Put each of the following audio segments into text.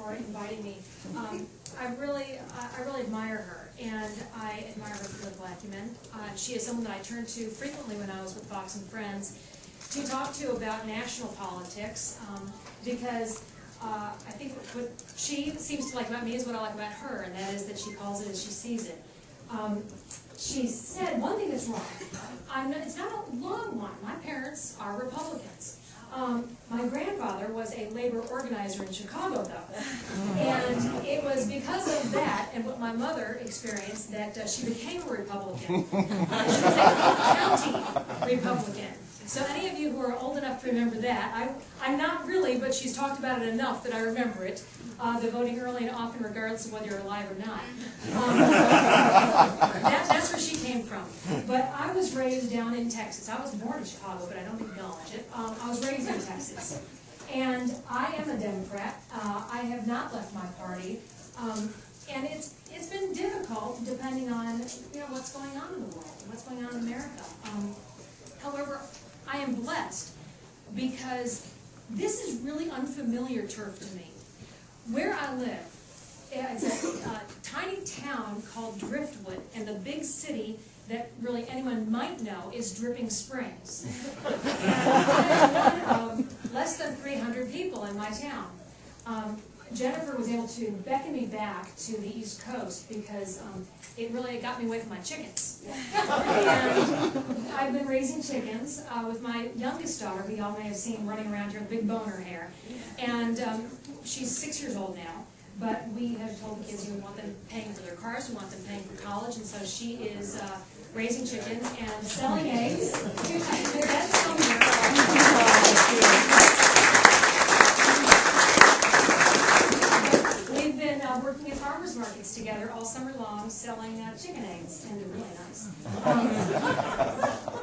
for inviting me. I really admire her, and I admire her political acumen. She is someone that I turn to frequently when I was with Fox and Friends to talk to about national politics, because I think what she seems to like about me is what I like about her, and that is that she calls it as she sees it. She said one thing that's wrong. It's not a long one. My parents are Republicans. My grandfather was a labor organizer in Chicago, though. And it was because of that and what my mother experienced that she became a Republican. She was a county Republican. So any of you who are old enough to remember that, I'm not really, but she's talked about it enough that I remember it. The voting early and often regardless of whether you're alive or not. That's where she came from. But I was raised down in Texas. I was born in Chicago, but I don't acknowledge it. I was raised in Texas. And I am a Democrat. I have not left my party. And it's been difficult depending on what's going on in the world, what's going on in America. However, I am blessed because this is really unfamiliar turf to me. Where I live, it's a tiny town called Driftwood, and the big city that really anyone might know is Dripping Springs. And I am one of less than 300 people in my town. Jennifer was able to beckon me back to the East Coast because it really got me away from my chickens. And I've been raising chickens with my youngest daughter, who y'all may have seen running around here with big boner hair. And she's 6 years old now, but we have told the kids we want them paying for their cars, we want them paying for college, and so she is raising chickens and selling eggs. That's working at farmers markets together all summer long, selling chicken eggs, and they're really nice.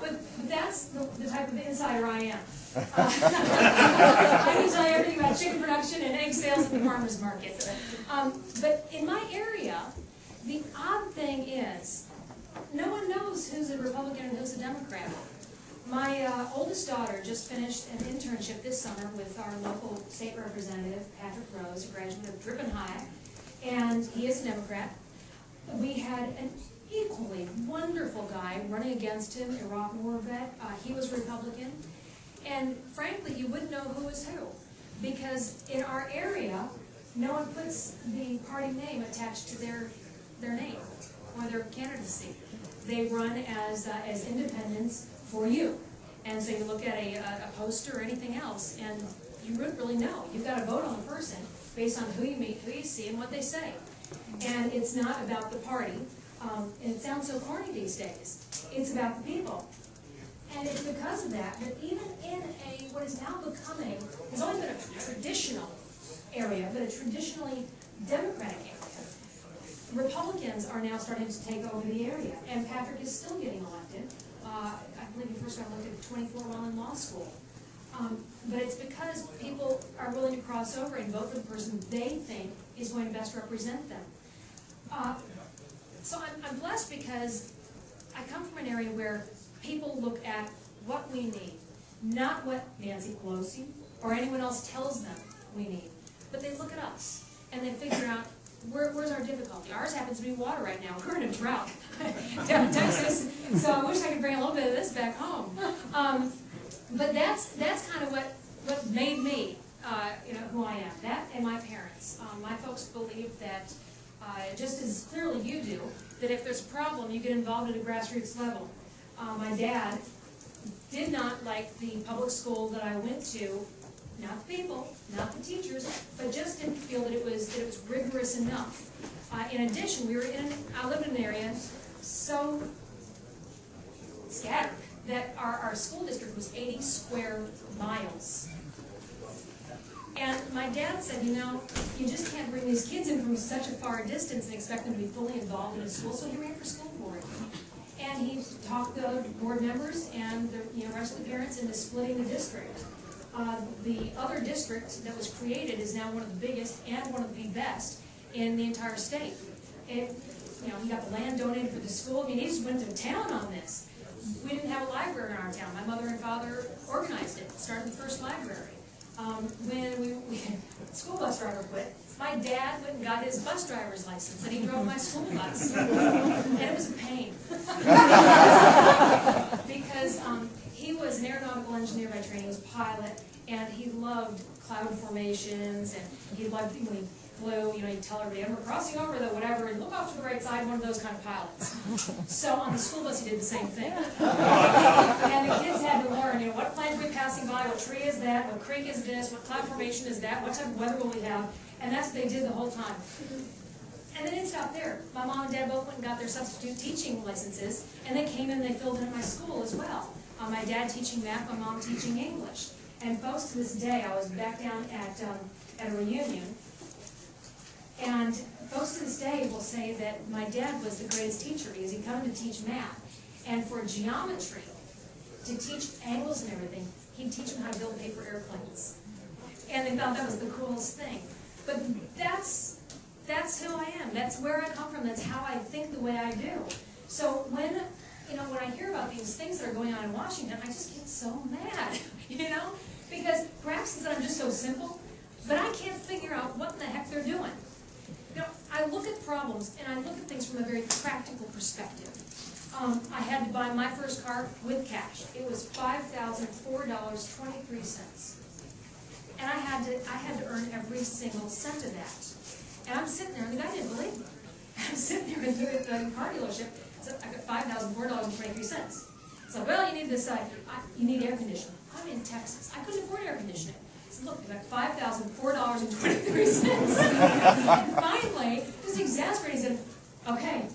But that's the type of insider I am. I can tell you everything about chicken production and egg sales at the farmers market. But in my area, the odd thing is, no one knows who's a Republican and who's a Democrat. My oldest daughter just finished an internship this summer with our local state representative, Patrick Rose, a graduate of Drippin High. And he is a Democrat. We had an equally wonderful guy running against him, Iraq War vet. He was Republican. And frankly, you wouldn't know who was who. Because in our area, no one puts the party name attached to their name or their candidacy. They run as independents for you. And so you look at a poster or anything else, and you wouldn't really know. You've got to vote on the person based on who you meet, who you see, and what they say. And it's not about the party. And it sounds so corny these days. It's about the people. And it's because of that even in what is now becoming, has only been a traditional area, but a traditionally Democratic area, Republicans are now starting to take over the area. And Patrick is still getting elected. I believe he first got elected at 24 while in law school. But it's because people are willing to cross over and vote for the person they think is going to best represent them. So I'm blessed because I come from an area where people look at what we need, not what Nancy Pelosi or anyone else tells them we need, but they look at us and they figure out where's our difficulty. Ours happens to be water right now. We're in a drought down in Texas, so I wish I could bring a little bit of this back home. But that's kind of what made me, who I am. That and my parents. My folks believe that, just as clearly you do, that if there's a problem, you get involved at a grassroots level. My dad did not like the public school that I went to, not the people, not the teachers, but just didn't feel that it was rigorous enough. In addition, I lived in an area so scattered that our school district was 80 square miles. And my dad said, you just can't bring these kids in from such a far distance and expect them to be fully involved in a school, so he ran for school board. And he talked the board members and the rest of the parents into splitting the district. The other district that was created is now one of the biggest and one of the best in the entire state. He got the land donated for the school. I mean, he just went to town on this. We didn't have a library in our town. My mother and father organized it, started the first library. When the school bus driver quit, My dad went and got his bus driver's license, and he drove my school bus. And it was a pain. Because he was an aeronautical engineer by training, he was a pilot, and he loved cloud formations, and he loved when he flew, he'd tell everybody, we're crossing over the whatever, and look off to the right side, one of those kind of pilots. So on the school bus he did the same thing. And the kids had to learn, what planes are we passing by, what tree is that, what creek is this, what cloud formation is that, what type of weather will we have, and that's what they did the whole time. And they didn't stop there. My mom and dad both went and got their substitute teaching licenses, and they came in and they filled in at my school as well. My dad teaching math, my mom teaching English. And folks, to this day, I was back down at a reunion, and folks to this day will say that my dad was the greatest teacher because he'd come to teach math. And for geometry, to teach angles and everything, he'd teach them how to build paper airplanes. And they thought that was the coolest thing. But that's who I am. That's where I come from. That's how I think the way I do. So when I hear about these things that are going on in Washington, I just get so mad, because perhaps it's that I'm just so simple, but I can't figure out what in the heck they're doing. I look at problems, and I look at things from a very practical perspective. I had to buy my first car with cash. It was $5,004.23. And I had to earn every single cent of that. And I'm sitting there, and the guy didn't believe me. I'm sitting there at the car dealership, so I got $5,004.23. So, well, you need this, you need air conditioning. I'm in Texas. I couldn't afford air conditioning. So look, I got $5,004.23. And finally, just exasperated, he said, okay.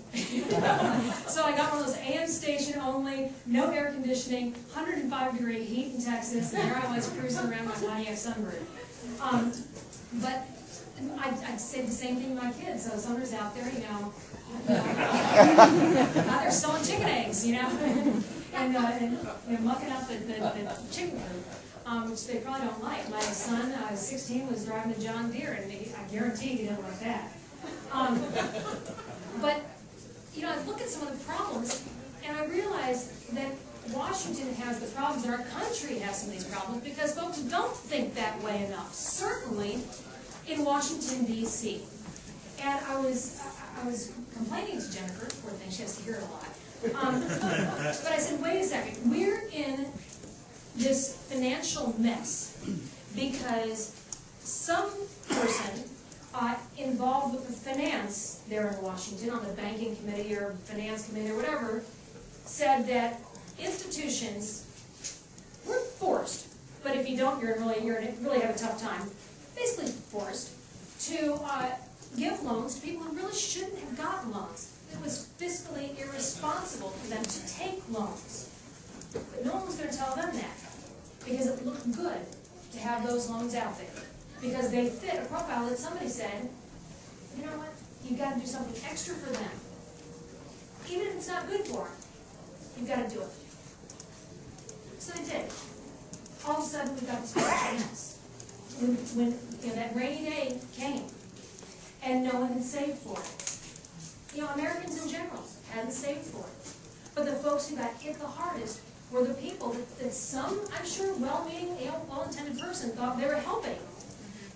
So I got one of those AM station only, no air conditioning, 105-degree heat in Texas, and there I was cruising around my Pontiac Sunbird. But I'd say the same thing to my kids. So somebody's out there, out there selling chicken eggs, and mucking up the chicken coop. Which they probably don't like. My son, 16, was driving a John Deere, and I guarantee he didn't like that. But, I look at some of the problems, and I realize that Washington has the problems, and our country has some of these problems, because folks don't think that way enough, certainly in Washington, D.C. And I was complaining to Jennifer, poor thing, she has to hear it a lot. But I said, wait a second, we're in this financial mess because some person involved with the finance there in Washington on the banking committee or finance committee or whatever said that institutions were forced, but if you don't, you really have a tough time, basically forced to give loans to people who really shouldn't have gotten loans. It was fiscally irresponsible for them to take loans. But no one was going to tell them that, because it looked good to have those loans out there, because they fit a profile that somebody said, you know what, you've got to do something extra for them. Even if it's not good for them, you've got to do it. So they did. All of a sudden, we got this chance. When that rainy day came, and no one had saved for it. Americans in general hadn't saved for it. But the folks who got hit the hardest were the people that some, I'm sure, well-meaning, well-intended person thought they were helping.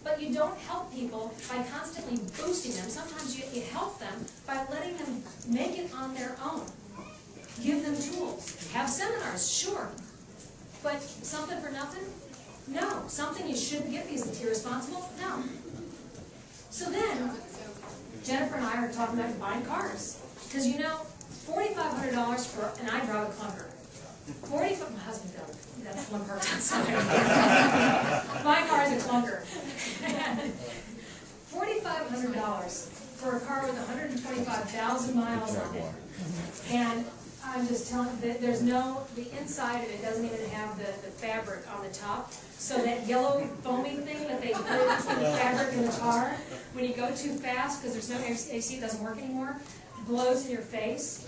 But you don't help people by constantly boosting them. Sometimes you help them by letting them make it on their own. Give them tools. Have seminars, sure. But something for nothing? No. Something you shouldn't get because it's irresponsible? No. So then, Jennifer and I are talking about buying cars. Because $4,500 for, and I drive a clunker. My husband does. That's one car outside. My car is a clunker. $4,500 for a car with 125,000 miles on it. And I'm just telling you that the inside of it doesn't even have the fabric on the top. So that yellow foamy thing that they put in the fabric in the car, when you go too fast, because there's no AC, it doesn't work anymore, blows in your face.